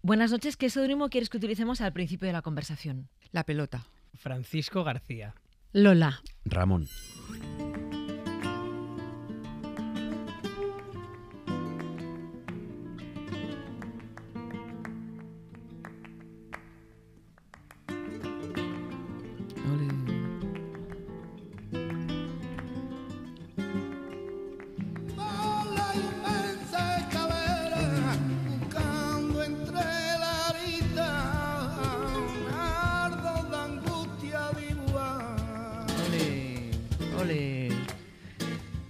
Buenas noches. ¿Qué seudónimo quieres que utilicemos al principio de la conversación? La pelota. Francisco García. Lola. Ramón.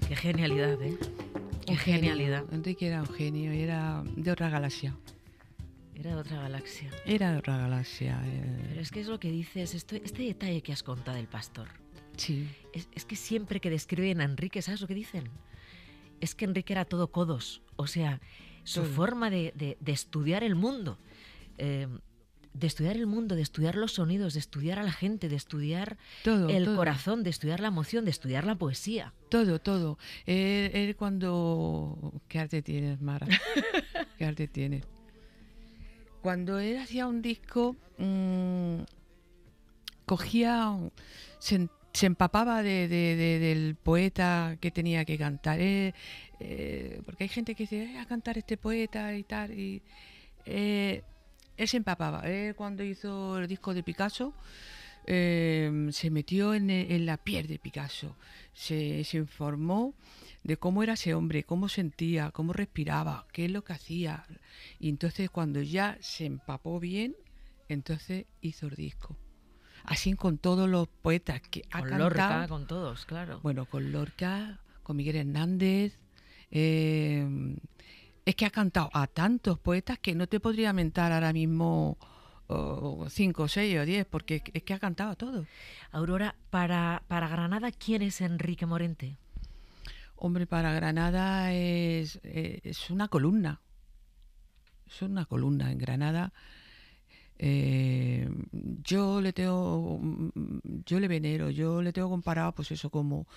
Qué genialidad, ¿eh? Qué genialidad. Enrique era un genio y era de otra galaxia. Era de otra galaxia. Era de otra galaxia. Pero es que es lo que dices, este detalle que has contado del pastor. Sí. Es que siempre que describen a Enrique, ¿sabes lo que dicen? Es que Enrique era todo codos. O sea, su forma de estudiar el mundo. De estudiar el mundo, de estudiar los sonidos, de estudiar a la gente, de estudiar el corazón, de estudiar la emoción, de estudiar la poesía. Todo. Él cuando... ¿Qué arte tienes, Mara? ¿Qué arte tienes? Cuando él hacía un disco, cogía... Se empapaba del poeta que tenía que cantar. Porque hay gente que dice, a cantar este poeta y tal. Y... él se empapaba. Cuando hizo el disco de Picasso, se metió en la piel de Picasso. Se informó de cómo era ese hombre, cómo sentía, cómo respiraba, qué es lo que hacía. Y entonces cuando ya se empapó bien, entonces hizo el disco. Así con todos los poetas que ha cantado. Con Lorca, con todos, claro. Bueno, con Lorca, con Miguel Hernández... es que ha cantado a tantos poetas que no te podría mentar ahora mismo 5, 6 o 10, porque es que ha cantado a todos. Aurora, para Granada, ¿quién es Enrique Morente? Hombre, para Granada es una columna. Es una columna en Granada. Yo le venero, yo le tengo comparado, pues eso, como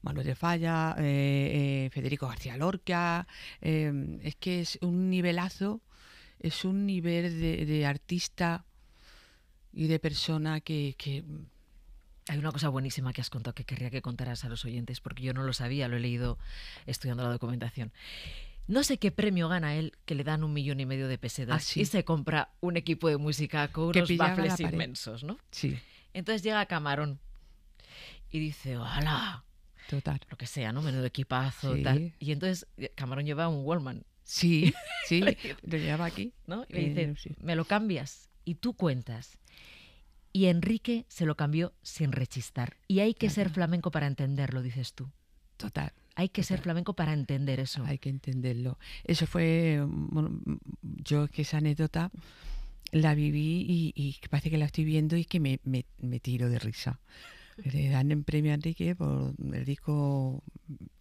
Manuel de Falla, Federico García Lorca. Es que es un nivelazo, es un nivel de artista y de persona que... Hay una cosa buenísima que has contado que querría que contaras a los oyentes, porque yo no lo sabía, lo he leído estudiando la documentación. No sé qué premio gana él, que le dan 1,5 millones de pesetas y se compra un equipo de música con unos baffles inmensos, ¿no? Sí. Entonces llega Camarón y dice, ¡hala! Total. Lo que sea, ¿no? Menudo equipazo, sí. Tal. Y entonces Camarón lleva un Wallman. Sí, lo llevaba aquí. ¿No? Y le dice, sí. Me lo cambias y tú cuentas. Y Enrique se lo cambió sin rechistar. Y hay que ser flamenco para entenderlo, dices tú. Total. Hay que ser flamenco para entender eso. Hay que entenderlo. Eso fue... Bueno, yo que esa anécdota la viví y parece que la estoy viendo y que me tiro de risa. Le dan el premio a Enrique por el disco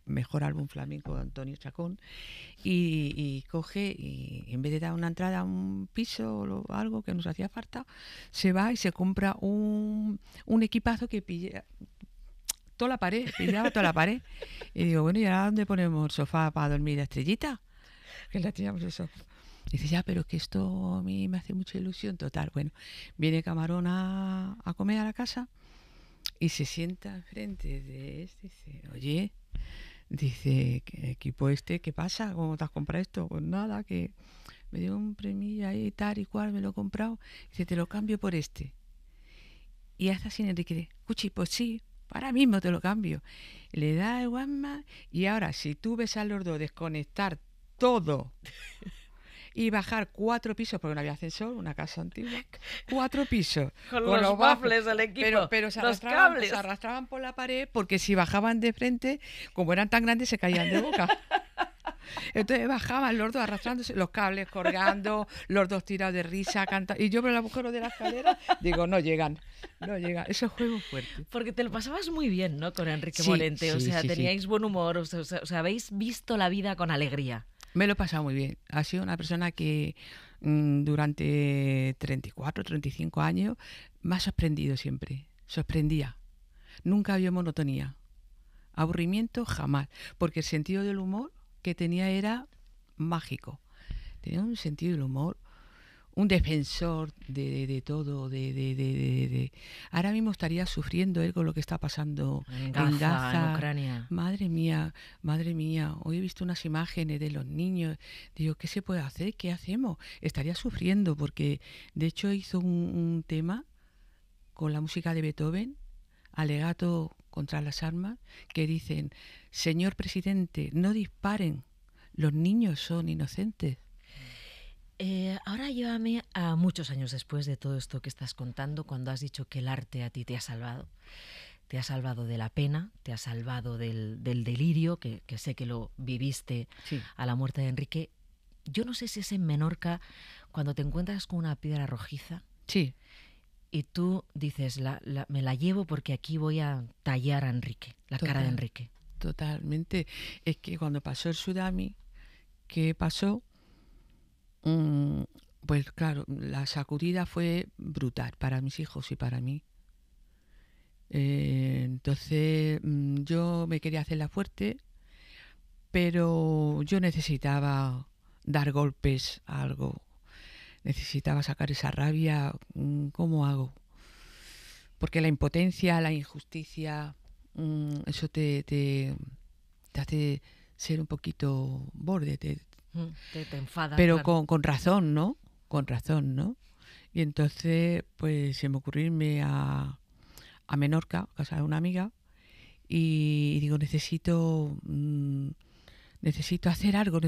Mejor Álbum Flamenco de Antonio Chacón y coge y en vez de dar una entrada a un piso o algo que nos hacía falta, se va y se compra un equipazo que pilla toda la pared, pillaba toda la pared. Y digo, bueno, ¿y ahora dónde ponemos el sofá para dormir la estrellita? Que la teníamos eso. Dice, ya, pero que esto a mí me hace mucha ilusión. Total, bueno, viene Camarón a comer a la casa y se sienta enfrente de este y dice, oye, dice, ¿qué equipo ¿qué pasa? ¿Cómo te has comprado esto? Pues nada, que me dio un premio ahí, tal y cual, me lo he comprado. Dice, te lo cambio por este. Y hace así Enrique, Cuchi, pues sí, ahora mismo te lo cambio. Le da el Walkman y ahora, si tú ves a los dos desconectar todo y bajar 4 pisos, porque no había ascensor, una casa antigua, 4 pisos. Con los baffles del equipo, pero se cables. Se arrastraban por la pared porque si bajaban de frente, como eran tan grandes, se caían de boca. Entonces bajaban los dos arrastrándose, los cables colgando, los dos tirados de risa, cantando. Y yo por el agujero de la escalera digo, no llegan. Eso fue muy fuerte. Porque te lo pasabas muy bien, ¿no? Con Enrique Morente. Sí, teníais buen humor, o sea, habéis visto la vida con alegría. Me lo he pasado muy bien. Ha sido una persona que durante 34, 35 años me ha sorprendido siempre. Sorprendía. Nunca había monotonía. Aburrimiento, jamás. Porque el sentido del humor que tenía era mágico. Tenía un sentido del humor, un defensor de todo. Ahora mismo estaría sufriendo él con lo que está pasando En en Gaza, en Gaza. Ucrania. Madre mía, madre mía. Hoy he visto unas imágenes de los niños. Digo, ¿qué se puede hacer? ¿Qué hacemos? Estaría sufriendo porque, de hecho, hizo un tema con la música de Beethoven, alegato contra las armas, que dicen, señor presidente, no disparen, los niños son inocentes. Ahora llévame a muchos años después de todo esto que estás contando, cuando has dicho que el arte a ti te ha salvado. Te ha salvado de la pena, te ha salvado del delirio, que sé que lo viviste Sí. a la muerte de Enrique. Yo no sé si es en Menorca, cuando te encuentras con una piedra rojiza Sí, y tú dices, me la llevo porque aquí voy a tallar a Enrique, la cara de Total. Enrique. totalmente. Es que cuando pasó el tsunami, ¿qué pasó? Pues claro, la sacudida fue brutal para mis hijos y para mí. Entonces yo me quería hacer la fuerte, pero yo necesitaba dar golpes a algo, necesitaba sacar esa rabia. ¿Cómo hago? Porque la impotencia, la injusticia, eso te hace ser un poquito borde, Te enfada, pero claro. con razón, ¿no? Con razón, ¿no? Y entonces, pues se me ocurrió irme a Menorca, a casa de una amiga, y digo, necesito hacer algo,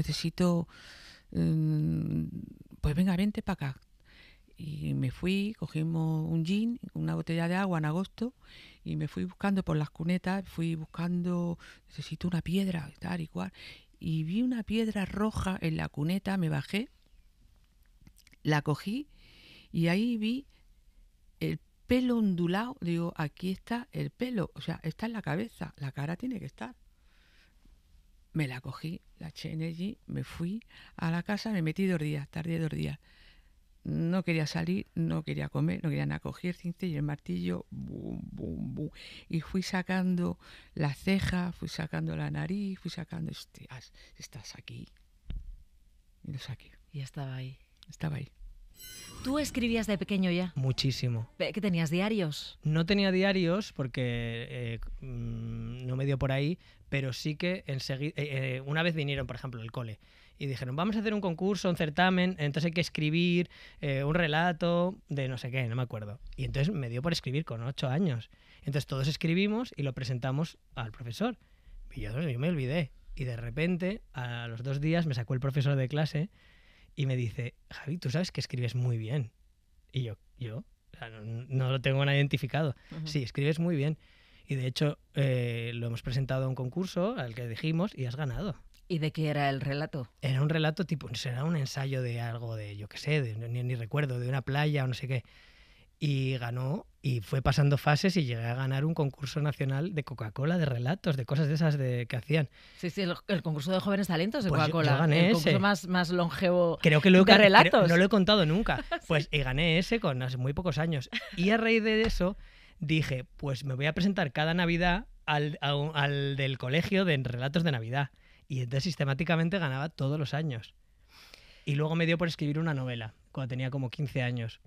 pues venga, vente para acá. Y me fui, cogimos un gin, una botella de agua en agosto, y me fui buscando por las cunetas, fui buscando, necesito una piedra, tal y cual. Y vi una piedra roja en la cuneta, me bajé, la cogí, y ahí vi el pelo ondulado. Digo, aquí está el pelo, o sea, está en la cabeza, la cara tiene que estar. Me la cogí, la eché en allí, me fui a la casa, me metí 2 días, tardé 2 días. No quería salir, no quería comer, no quería nada. Cogí el cincel y el martillo, bum, bum, bum, y fui sacando la ceja, fui sacando la nariz, fui sacando, hostias, estás aquí. Y lo saqué, Y estaba ahí. estaba ahí. ¿Tú escribías de pequeño ya? Muchísimo. ¿Qué tenías, diarios? No tenía diarios porque no me dio por ahí, pero sí que una vez vinieron, por ejemplo, al cole y dijeron, vamos a hacer un concurso, un certamen, entonces hay que escribir un relato de no sé qué, no me acuerdo. Y entonces me dio por escribir con 8 años. Entonces todos escribimos y lo presentamos al profesor. Y yo me olvidé. Y de repente, a los 2 días, me sacó el profesor de clase y me dice, Javi, tú sabes que escribes muy bien. Y yo, o sea, no lo tengo nada identificado. Ujú. Sí, escribes muy bien. Y de hecho lo hemos presentado a un concurso al que dijimos y has ganado. ¿Y de qué era el relato? Era un relato tipo, será un ensayo de algo de, yo qué sé, ni recuerdo, de una playa o no sé qué. Y ganó y fue pasando fases y llegué a ganar un concurso nacional de Coca-Cola, de relatos, de cosas de esas que hacían. Sí, el concurso de jóvenes talentos de Pues Coca-Cola. yo gané el concurso ese. más longevo Creo que lo de relatos. no lo he contado nunca. Pues y gané ese con hace muy pocos años. Y a raíz de eso dije, pues me voy a presentar cada Navidad al del colegio de relatos de Navidad. Y entonces sistemáticamente ganaba todos los años. Y luego me dio por escribir una novela, cuando tenía como 15 años,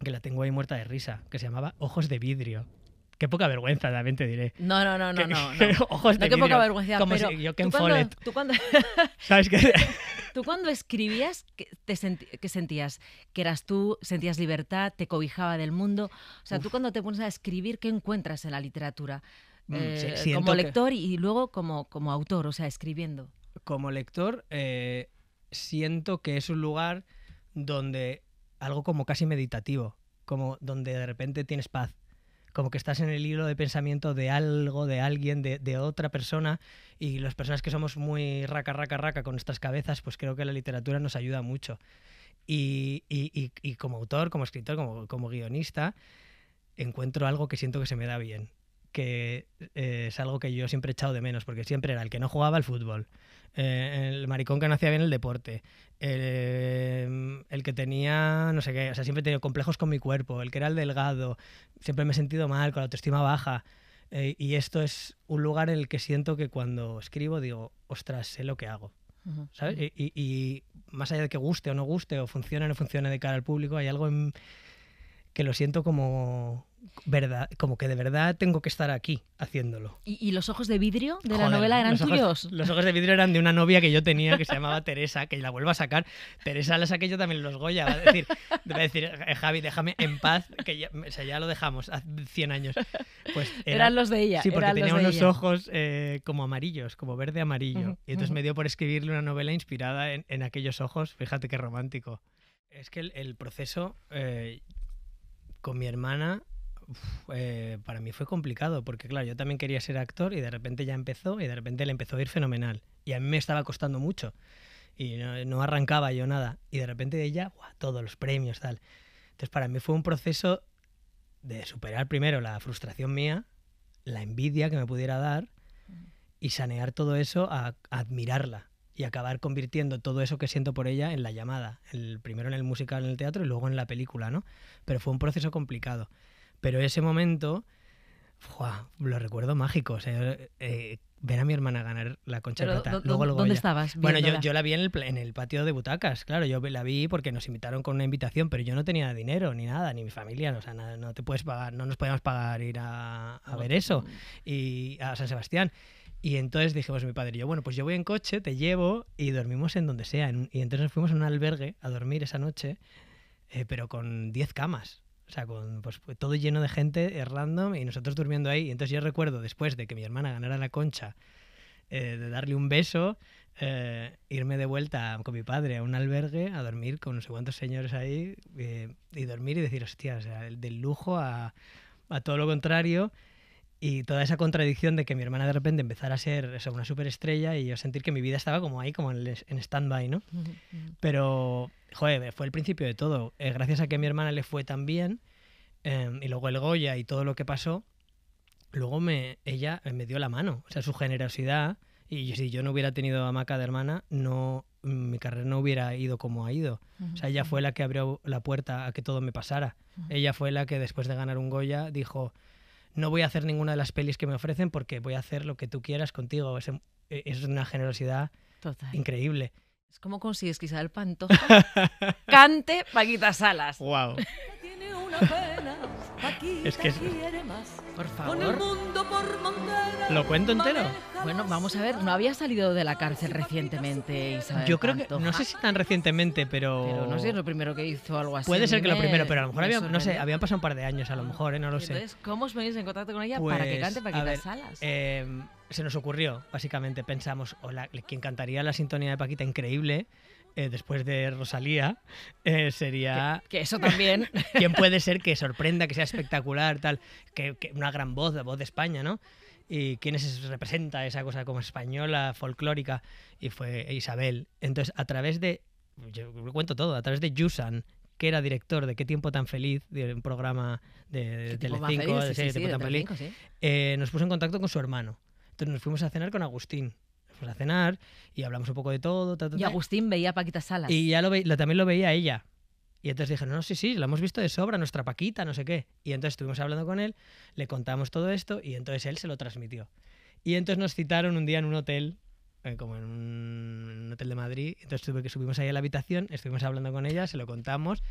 que la tengo ahí muerta de risa, que se llamaba Ojos de vidrio. Qué poca vergüenza, también te diré. No. Ojos de No, qué poca vidrio. vergüenza. Como Pero si yo, ¿tú Ken cuando- Follett. tú cuando, ¿Sabes qué? tú cuando escribías, ¿qué sentías? ¿Que eras tú? ¿Sentías libertad? ¿Te cobijaba del mundo? O sea, tú cuando te pones a escribir, ¿qué encuentras en la literatura? Siento Como que- lector y luego como autor, o sea, escribiendo. Como lector, siento que es un lugar donde algo como casi meditativo, como donde de repente tienes paz, como que estás en el hilo de pensamiento de algo, de alguien, de otra persona, y las personas que somos muy raca con nuestras cabezas, pues creo que la literatura nos ayuda mucho. Y como autor, como escritor, como guionista, encuentro algo que siento que se me da bien, que es algo que yo siempre he echado de menos, porque siempre era el que no jugaba al fútbol, el maricón que no hacía bien el deporte, el que tenía no sé qué, o sea, siempre he tenido complejos con mi cuerpo, el que era el delgado, siempre me he sentido mal, con la autoestima baja, y esto es un lugar en el que siento que cuando escribo digo, ostras, sé lo que hago. ¿sabes? Y más allá de que guste o no guste, o funcione o no funcione de cara al público, hay algo que lo siento como verdad, como que de verdad tengo que estar aquí haciéndolo. ¿Y los ojos de vidrio de la Joder, novela eran tuyos? Los ojos de vidrio eran de una novia que yo tenía que se llamaba Teresa, que la vuelvo a sacar. Teresa la saqué yo también en los Goya. Va a decir Javi, déjame en paz, que ya, o sea, ya lo dejamos hace 100 años. Pues eran los de ella. Sí, porque tenía unos ella. ojos como amarillos, como verde amarillo. Y entonces me dio por escribirle una novela inspirada en aquellos ojos. Fíjate qué romántico. Es que el proceso con mi hermana... para mí fue complicado porque claro, yo también quería ser actor y de repente ya empezó y de repente le empezó a ir fenomenal y a mí me estaba costando mucho y no arrancaba yo nada y de repente ella, todos los premios, tal. Entonces para mí fue un proceso de superar primero la frustración mía, la envidia que me pudiera dar y sanear todo eso a admirarla y acabar convirtiendo todo eso que siento por ella en La llamada, primero en el musical, en el teatro y luego en la película, ¿no? Pero fue un proceso complicado. Pero ese momento, lo recuerdo mágico. O sea, ver a mi hermana ganar la Concha de Plata. ¿Dónde estabas? Bueno, yo la vi en el patio de butacas. Claro, yo la vi porque nos invitaron con una invitación, pero yo no tenía dinero ni nada, ni mi familia. O sea, no te puedes pagar, no nos podíamos pagar ir a ver eso y a San Sebastián. Y entonces dijimos mi padre y yo, bueno, pues yo voy en coche, te llevo y dormimos en donde sea. Y entonces nos fuimos a un albergue a dormir esa noche, pero con 10 camas. O sea, pues, todo lleno de gente random y nosotros durmiendo ahí. Y entonces yo recuerdo, después de que mi hermana ganara la Concha, de darle un beso, irme de vuelta con mi padre a un albergue a dormir con no sé cuántos señores ahí y dormir y decir, hostia, o sea, del lujo a todo lo contrario. Y toda esa contradicción de que mi hermana de repente empezara a ser una superestrella y yo sentir que mi vida estaba como ahí, como en stand-by, ¿no? Pero, joder, fue el principio de todo. Gracias a que a mi hermana le fue tan bien, y luego el Goya y todo lo que pasó, luego ella me dio la mano. O sea, su generosidad, y si yo no hubiera tenido a Maca de hermana, mi carrera no hubiera ido como ha ido. O sea, ella fue la que abrió la puerta a que todo me pasara. Ella fue la que después de ganar un Goya dijo... No voy a hacer ninguna de las pelis que me ofrecen porque voy a hacer lo que tú quieras contigo. Es una generosidad increíble. Es como consigues que Isabel Pantoja cante Paquita Salas. ¡Wow! Es que por favor. ¿Lo cuento entero? Bueno, vamos a ver, ¿no había salido de la cárcel recientemente Isabel Yo creo Pantoja? que, no sé si tan recientemente, pero no sé, es lo primero que hizo algo así. Puede ser que lo primero, pero a lo mejor habían pasado un par de años, a lo mejor, no lo sé. Entonces, ¿cómo os venís en contacto con ella Pues, para que cante Paquita Salas? Se nos ocurrió, básicamente, pensamos, quien cantaría la sintonía de Paquita increíble, después de Rosalía, sería... Que eso también. ¿Quién puede ser que sorprenda, que sea espectacular, tal? Que una gran voz, la voz de España, ¿no? Y quién representa esa cosa como española, folclórica, y fue Isabel. Entonces, yo lo cuento todo, a través de Yusan, que era director de Qué tiempo tan feliz, de un programa de Telecinco, de Tiempo tan feliz, nos puso en contacto con su hermano. Entonces nos fuimos a cenar con Agustín. A cenar y hablamos un poco de todo. Y Agustín veía a Paquita Salas. Y ya también lo veía ella. Y entonces dijeron, no, sí, la hemos visto de sobra, nuestra Paquita, no sé qué. Y entonces estuvimos hablando con él, le contamos todo esto y entonces él se lo transmitió. Y entonces nos citaron un día en un hotel, como en un hotel de Madrid. Entonces subimos ahí a la habitación, estuvimos hablando con ella, se lo contamos.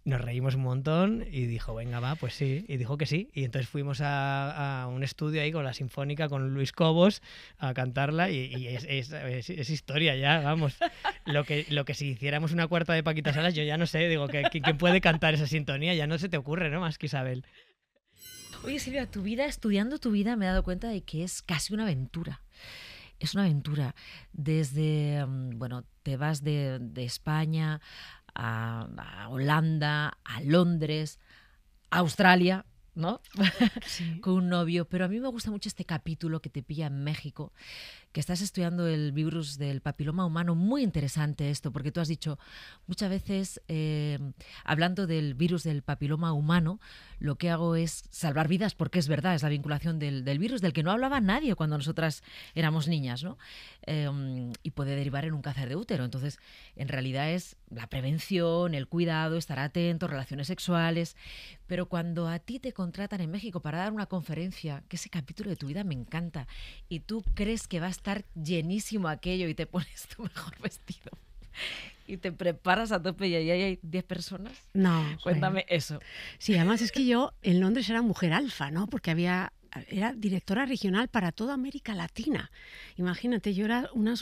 Nos reímos un montón y dijo, venga, va, pues sí. Y dijo que sí. Y entonces fuimos a un estudio ahí con la Sinfónica, con Luis Cobos, a cantarla. Y es historia ya, vamos. Lo que si hiciéramos una cuarta de Paquita Salas, yo ya no sé, digo, ¿quién puede cantar esa sintonía? Ya no se te ocurre, ¿no? Más que Isabel. Oye, Silvia, estudiando tu vida, me he dado cuenta de que es casi una aventura. Es una aventura. Desde, te vas de España a Holanda, a Londres, a Australia, ¿no? Sí. Con un novio. Pero a mí me gusta mucho este capítulo que te pilla en México, que estás estudiando el virus del papiloma humano. Muy interesante esto, porque tú has dicho muchas veces, hablando del virus del papiloma humano, lo que hago es salvar vidas, porque es verdad, es la vinculación del virus del que no hablaba nadie cuando nosotras éramos niñas, ¿no? Y puede derivar en un cáncer de útero. Entonces, en realidad es la prevención, el cuidado, estar atento, relaciones sexuales. Pero cuando a ti te contratan en México para dar una conferencia, que ese capítulo de tu vida me encanta, y tú crees que vas estar llenísimo aquello y te pones tu mejor vestido y te preparas a tope y ahí hay 10 personas. No. Cuéntame eso. Sí, además es que yo en Londres era mujer alfa, ¿no? Porque era directora regional para toda América Latina. Imagínate, yo era una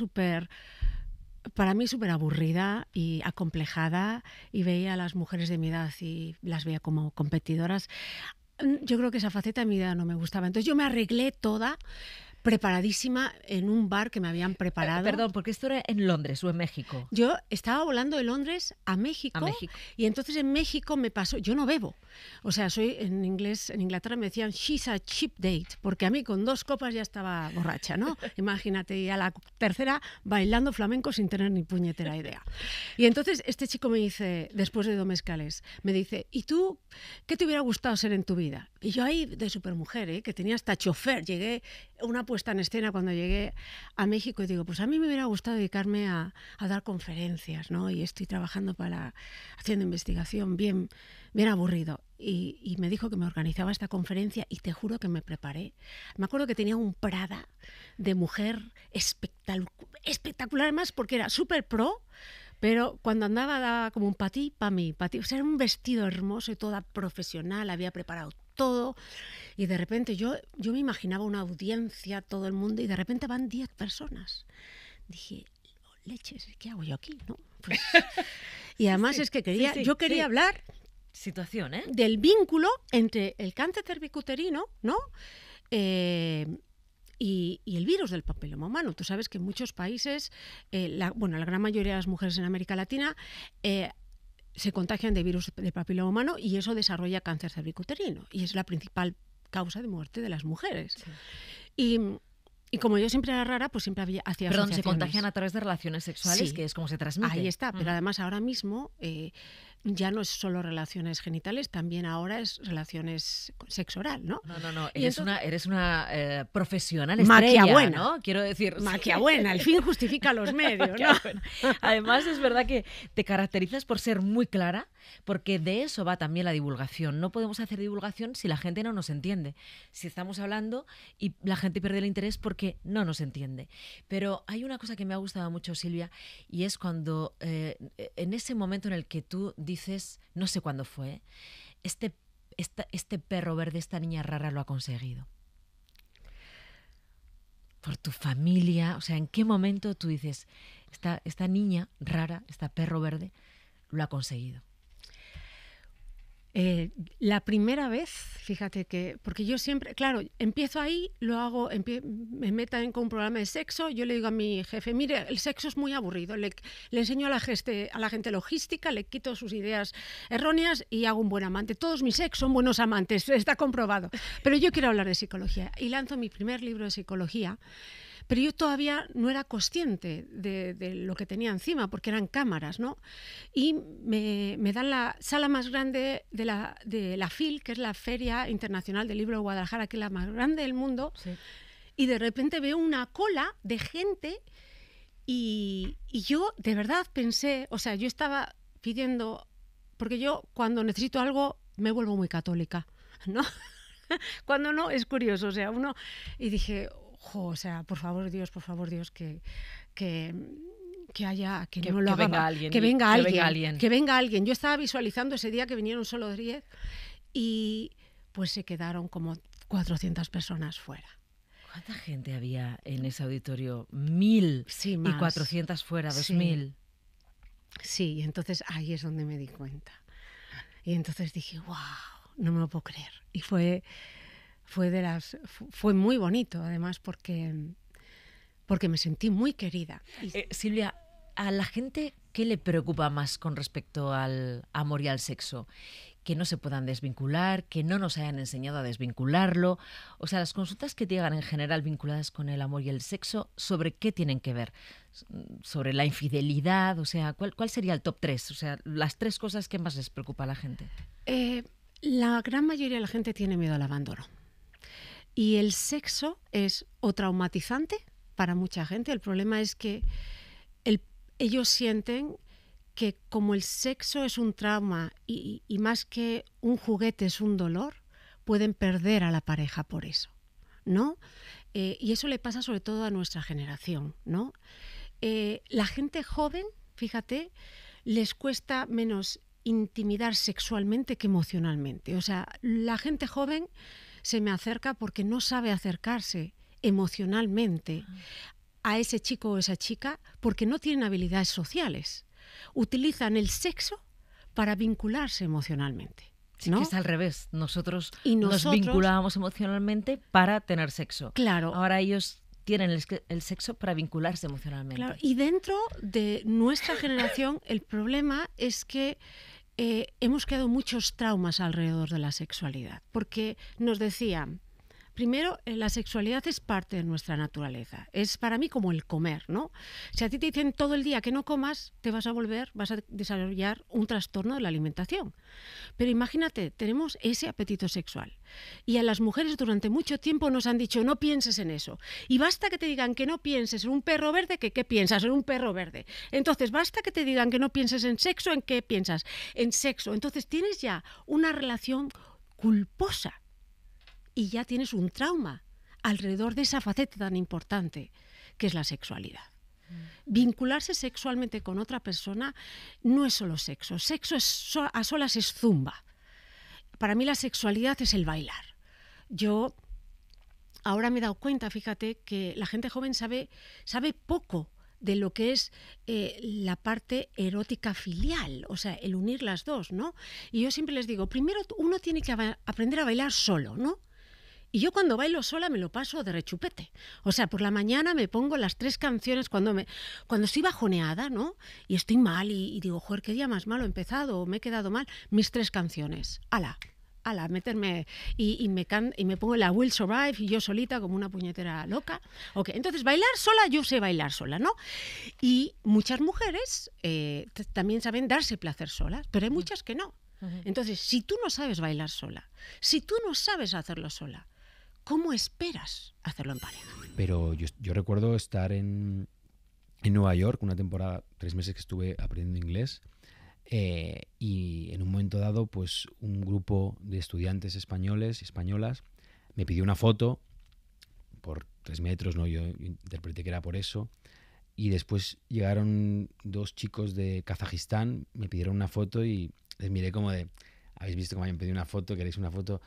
para mí súper aburrida y acomplejada, y veía a las mujeres de mi edad y las veía como competidoras. Yo creo que esa faceta de mi vida no me gustaba. Entonces yo me arreglé toda, preparadísima, en un bar que me habían preparado. Perdón, porque esto era en Londres o en México. Yo estaba volando de Londres a México, y entonces en México me pasó, yo no bebo, o sea, en inglés, en Inglaterra me decían she's a cheap date, porque a mí con 2 copas ya estaba borracha, ¿no? Imagínate, y a la tercera bailando flamenco sin tener ni puñetera idea. Y entonces este chico me dice, después de 2 mezcales, me dice, ¿y tú qué te hubiera gustado ser en tu vida? Y yo ahí de supermujer, que tenía hasta chofer, llegué una puesta en escena cuando llegué a México y digo, pues a mí me hubiera gustado dedicarme a dar conferencias, ¿no? Y estoy trabajando haciendo investigación, bien aburrido. Y me dijo que me organizaba esta conferencia y te juro que me preparé. Me acuerdo que tenía un Prada de mujer espectacular, además, porque era súper pro, pero cuando andaba daba como un patí para mí. O sea, era un vestido hermoso y toda profesional, había preparado todo, y de repente yo me imaginaba una audiencia, todo el mundo, y de repente van 10 personas. Dije, leches, ¿qué hago yo aquí? ¿No? Pues, y además es que yo quería hablar situación, del vínculo entre el cáncer cervicuterino, ¿no? Y el virus del papiloma humano. Tú sabes que en muchos países, la gran mayoría de las mujeres en América Latina se contagian de virus del papiloma humano, y eso desarrolla cáncer cervicuterino, y es la principal causa de muerte de las mujeres. Sí. Y como yo siempre era rara, pues siempre hacía asociaciones. Perdón, se contagian a través de relaciones sexuales, sí, que es como se transmite. Ahí está, pero además ahora mismo ya no es solo relaciones genitales, también ahora es relaciones sexo oral, ¿no? No, eres una profesional estrella, maquiabuena, ¿no? Quiero decir... Maquiabuena, el fin justifica los medios, ¿no? Además, es verdad que te caracterizas por ser muy clara, porque de eso va también la divulgación. No podemos hacer divulgación si la gente no nos entiende. Si estamos hablando y la gente pierde el interés porque no nos entiende. Pero hay una cosa que me ha gustado mucho, Silvia, y es cuando en ese momento en el que tú dices, no sé cuándo fue, este perro verde, esta niña rara lo ha conseguido. Por tu familia, o sea, ¿en qué momento tú dices, esta niña rara, este perro verde, lo ha conseguido? La primera vez, fíjate que, porque yo siempre, claro, empiezo ahí, lo hago, me meto con un programa de sexo, yo le digo a mi jefe, mire, el sexo es muy aburrido, le enseño a la gente logística, le quito sus ideas erróneas y hago un buen amante. Todos mis ex son buenos amantes, está comprobado. Pero yo quiero hablar de psicología y lanzo mi primer libro de psicología. Pero yo todavía no era consciente de lo que tenía encima, porque eran cámaras, ¿no? Y me dan la sala más grande de la FIL, que es la Feria Internacional del Libro de Guadalajara, que es la más grande del mundo, sí. Y de repente veo una cola de gente y yo de verdad pensé, o sea, yo estaba pidiendo, porque yo cuando necesito algo me vuelvo muy católica, ¿no? Cuando no, es curioso, o sea, y dije... o sea, por favor Dios, que haya, que no lo haga, que venga alguien. Yo estaba visualizando ese día que vinieron solo 10 y pues se quedaron como 400 personas fuera. ¿Cuánta gente había en ese auditorio? 1000, sí, y 400 fuera, 2000. Sí, entonces ahí es donde me di cuenta. Y entonces dije, wow, no me lo puedo creer. Y fue muy bonito, además, porque me sentí muy querida. Silvia, ¿a la gente qué le preocupa más con respecto al amor y al sexo? Que no se puedan desvincular, que no nos hayan enseñado a desvincularlo. O sea, las consultas que te llegan en general vinculadas con el amor y el sexo, ¿sobre qué tienen que ver? ¿Sobre la infidelidad? O sea, ¿cuál sería el top 3? O sea, las 3 cosas que más les preocupa a la gente. La gran mayoría de la gente tiene miedo al abandono. Y el sexo es o traumatizante para mucha gente. El problema es que ellos sienten que como el sexo es un trauma y más que un juguete es un dolor, pueden perder a la pareja por eso, ¿no? Y eso le pasa sobre todo a nuestra generación, ¿no? La gente joven, fíjate, les cuesta menos intimidar sexualmente que emocionalmente. O sea, la gente joven se me acerca porque no sabe acercarse emocionalmente a ese chico o esa chica porque no tienen habilidades sociales. Utilizan el sexo para vincularse emocionalmente. Sí, ¿no? que es al revés. Nosotros nos vinculábamos emocionalmente para tener sexo. Claro. Ahora ellos tienen el sexo para vincularse emocionalmente. Claro. Y dentro de nuestra generación el problema es que hemos creado muchos traumas alrededor de la sexualidad. Porque nos decían, primero, la sexualidad es parte de nuestra naturaleza. Es para mí como el comer, ¿no? Si a ti te dicen todo el día que no comas, vas a desarrollar un trastorno de la alimentación. Pero imagínate, tenemos ese apetito sexual. Y a las mujeres durante mucho tiempo nos han dicho, no pienses en eso. Y basta que te digan que no pienses en un perro verde, que ¿qué piensas? En un perro verde. Entonces, basta que te digan que no pienses en sexo, ¿en qué piensas? En sexo. Entonces, tienes ya una relación culposa. Y ya tienes un trauma alrededor de esa faceta tan importante que es la sexualidad. Vincularse sexualmente con otra persona no es solo sexo. Sexo a solas es zumba. Para mí la sexualidad es el bailar. Yo ahora me he dado cuenta, fíjate, que la gente joven sabe poco de lo que es la parte erótica filial, o sea, el unir las dos, ¿no? Y yo siempre les digo, primero uno tiene que aprender a bailar solo, ¿no? Y yo cuando bailo sola me lo paso de rechupete. O sea, por la mañana me pongo las 3 canciones cuando estoy bajoneada, ¿no? Y estoy mal y digo, joder, qué día más malo he empezado o me he quedado mal. Mis 3 canciones. ¡Hala! Meterme y me pongo la Will Survive y yo solita como una puñetera loca. Okay, entonces bailar sola, yo sé bailar sola, ¿no? Y muchas mujeres también saben darse placer solas, pero hay muchas que no. Entonces, si tú no sabes bailar sola, si tú no sabes hacerlo sola, ¿cómo esperas hacerlo en pareja? Pero yo recuerdo estar en Nueva York, una temporada, 3 meses que estuve aprendiendo inglés, y en un momento dado, pues un grupo de estudiantes españoles y españolas me pidió una foto por 3 metros, ¿no? Yo interpreté que era por eso. Y después llegaron 2 chicos de Kazajistán, me pidieron una foto y les miré como de, ¿habéis visto cómo me han pedido una foto? ¿Queréis una foto?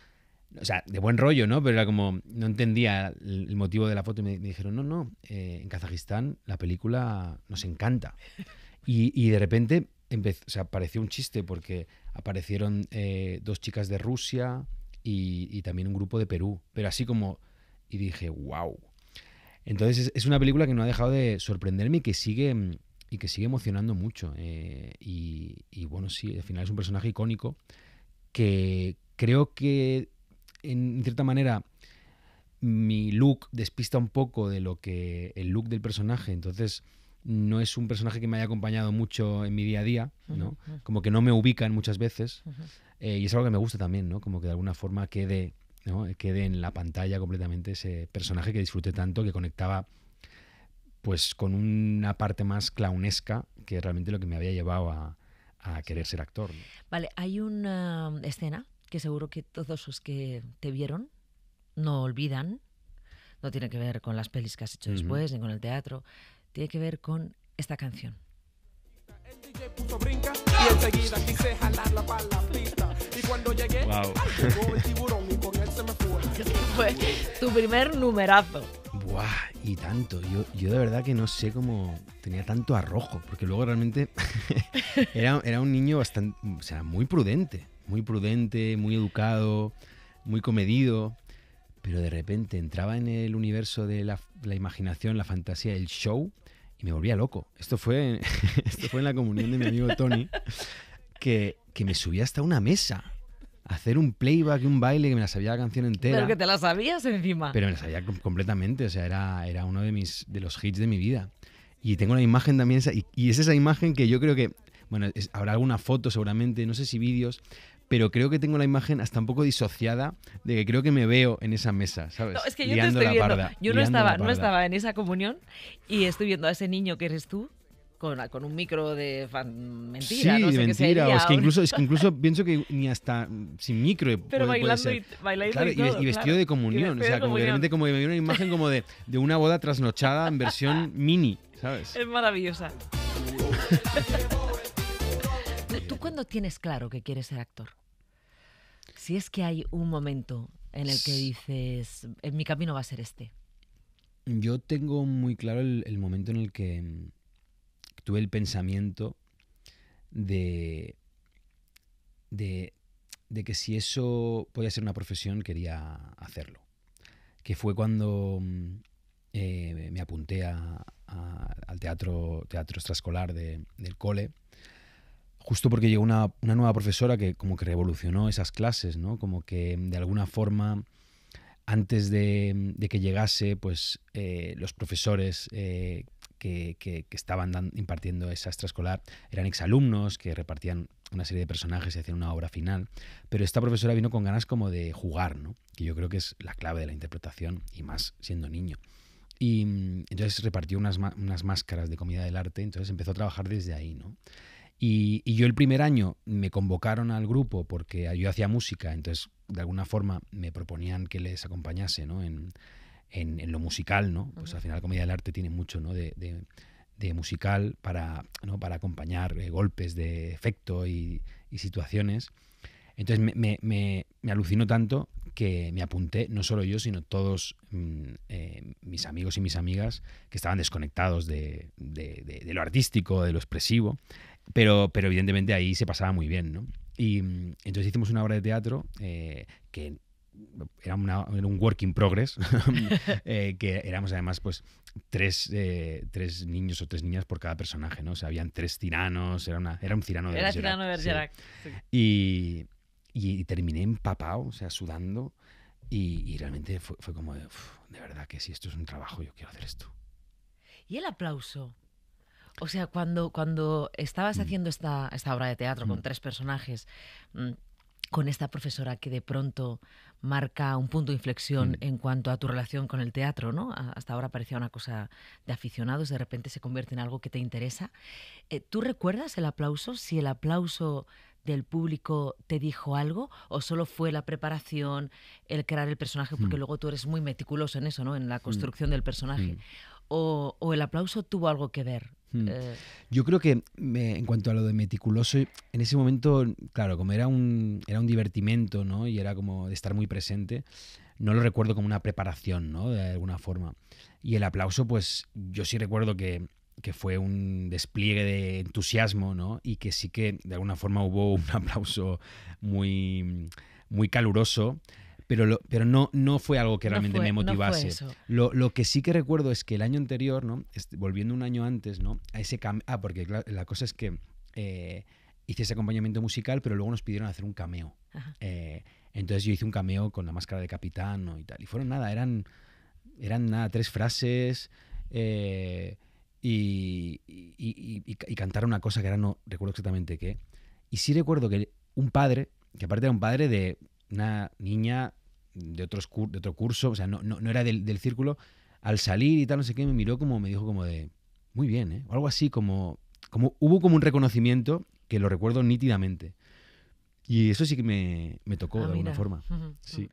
O sea, de buen rollo, ¿no? Pero era como, no entendía el motivo de la foto y me dijeron, no, en Kazajistán la película nos encanta. Y de repente pareció un chiste porque aparecieron 2 chicas de Rusia y también un grupo de Perú. Pero así como, y dije, wow. Entonces es una película que no ha dejado de sorprenderme y que sigue emocionando mucho. Y bueno, sí, al final es un personaje icónico que creo que en cierta manera mi look despista un poco de lo que el look del personaje, entonces no es un personaje que me haya acompañado mucho en mi día a día, ¿no? Como que no me ubican muchas veces, y es algo que me gusta también, ¿no? Como que de alguna forma quede en la pantalla completamente ese personaje que disfruté tanto, que conectaba pues con una parte más clownesca, que es realmente lo que me había llevado a querer ser actor, ¿no? Vale, hay una escena que seguro que todos los que te vieron no olvidan. No tiene que ver con las pelis que has hecho después, ni con el teatro. Tiene que ver con esta canción. Wow. Fue tu primer numerazo. Buah, y tanto. Yo de verdad que no sé cómo tenía tanto arrojo, porque luego realmente era un niño bastante, o sea, muy prudente, muy educado, muy comedido, pero de repente entraba en el universo de la imaginación, la fantasía, el show, y me volvía loco. Esto fue en la comunión de mi amigo Tony, que me subía hasta una mesa a hacer un playback y un baile, que me la sabía la canción entera. Pero que te la sabías encima. Pero me la sabía completamente, o sea, era uno de los hits de mi vida. Y tengo una imagen también, y es esa imagen que yo creo que, bueno, habrá alguna foto seguramente, no sé si vídeos, pero creo que tengo la imagen hasta un poco disociada de que creo que me veo en esa mesa, ¿sabes? No, es que yo te estoy viendo. Yo no estaba en esa comunión y estoy viendo a ese niño que eres tú con un micro de mentira, sí, no sé de qué mentira. sería, O es que incluso pienso que ni hasta sin micro pero puede ser. bailando Claro, y todo, y vestido claro. de comunión. Y O sea, vestido de como que de repente comunión. como que me viene una imagen como de una boda trasnochada en versión mini, ¿sabes? Es maravillosa. ¿Tú cuándo tienes claro que quieres ser actor? Si es que hay un momento en el que dices, en mi camino va a ser este. Yo tengo muy claro el momento en el que tuve el pensamiento de que si eso podía ser una profesión, quería hacerlo. Que fue cuando me apunté al teatro extraescolar del cole, justo porque llegó una nueva profesora que como que revolucionó esas clases, ¿no? Como que de alguna forma, antes de que llegase, pues los profesores que estaban impartiendo esa extraescolar eran exalumnos que repartían una serie de personajes y hacían una obra final, pero esta profesora vino con ganas como de jugar, ¿no? Que yo creo que es la clave de la interpretación, y más siendo niño. Y entonces repartió unas máscaras de comida del arte, entonces empezó a trabajar desde ahí, ¿no? Y yo el primer año me convocaron al grupo porque yo hacía música, entonces de alguna forma me proponían que les acompañase, ¿no? en lo musical, ¿no? Pues al final la comedia del arte tiene mucho, ¿no? de musical para acompañar golpes de efecto y situaciones. Entonces me alucinó tanto que me apunté, no solo yo, sino todos mis amigos y mis amigas que estaban desconectados de lo artístico, de lo expresivo, pero evidentemente ahí se pasaba muy bien, ¿no? Y entonces hicimos una obra de teatro que era un work in progress, que éramos además pues tres niños o tres niñas por cada personaje, ¿no? O sea, habían tres tiranos, era un tirano de Bergerac. Era tirano de Bergerac. Sí. Sí. Y terminé empapado, o sea, sudando, y realmente fue como de verdad que si esto es un trabajo, yo quiero hacer esto. ¿Y el aplauso? O sea, cuando estabas haciendo esta obra de teatro con tres personajes, con esta profesora que de pronto marca un punto de inflexión en cuanto a tu relación con el teatro, ¿no? Hasta ahora parecía una cosa de aficionados, de repente se convierte en algo que te interesa. ¿Tú recuerdas el aplauso? Si el aplauso del público te dijo algo, o solo fue la preparación, el crear el personaje, porque luego tú eres muy meticuloso en eso, ¿no? En la construcción del personaje. O el aplauso tuvo algo que ver. Yo creo que en cuanto a lo de meticuloso, en ese momento, claro, como era un divertimento, ¿no? Y era como de estar muy presente, no lo recuerdo como una preparación, ¿no? De alguna forma. Y el aplauso, pues yo sí recuerdo que fue un despliegue de entusiasmo, ¿no? Y que sí que de alguna forma hubo un aplauso muy, muy caluroso, pero no fue algo que realmente me motivase. No fue eso. Lo que sí que recuerdo es que el año anterior, ¿no? Volviendo un año antes, ¿no? A ese porque la cosa es que hice ese acompañamiento musical, pero luego nos pidieron hacer un cameo. Entonces yo hice un cameo con la máscara de capitán, ¿no? Y tal. Y fueron eran 3 frases y cantar una cosa que ahora no recuerdo exactamente qué. Y sí recuerdo que un padre, que aparte era un padre de una niña de otro curso, o sea, no era del círculo, al salir y tal, no sé qué, me miró me dijo como de, muy bien, ¿eh? O algo así, como hubo como un reconocimiento que lo recuerdo nítidamente. Y eso sí que me tocó de alguna forma. Sí.